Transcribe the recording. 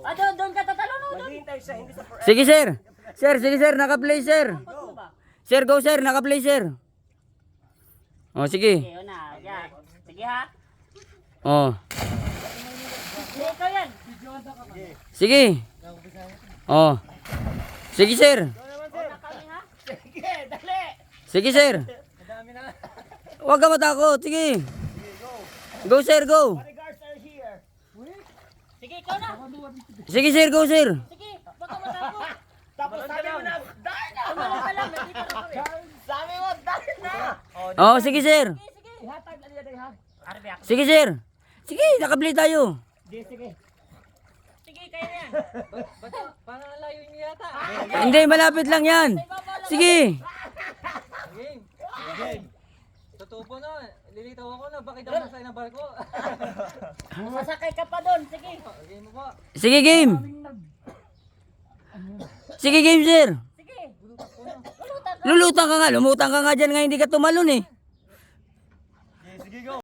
Doon ka tatalo no. Maghihintay siya, hindi sa forever. Sige sir. Sir, sige sir, naka-play sir. Sir, go sir, naka-play sir. Oh, sige. Okay, yun na. Yan. Sige ha. Oh. Sige, ikaw yan. Sige. Oh. Sige sir. Una kami ha. Sige, dali. Sige sir. Huwag ka matakot. Sige. Go sir, go. Bodyguards are here. Sige, ikaw na. Sige sir, go sir. Sige, baka matakot. Tapos sabi mo na, dahil na. Wala ka lang, nandito na kami. Sabi mo, dahil na. Oh, sige sir. Sige. Ihatag na niya ha. Arbe ako. Sige sir. Sige, naka-play tayo. Sige. Sige, kaya na yan. Parang ang layo niya yata. Hindi, malapit lang yan. Sige. Game. Totoo po na. Lilitaw ako na. Bakit ako nasa ng barko? Sasakay ka pa doon. Sige. Game mo po. Sige, game. Sige, game sir. Sige. Lulutan ka. Lulutang ka nga. Lumutang ka nga dyan nga hindi ka tumalon eh.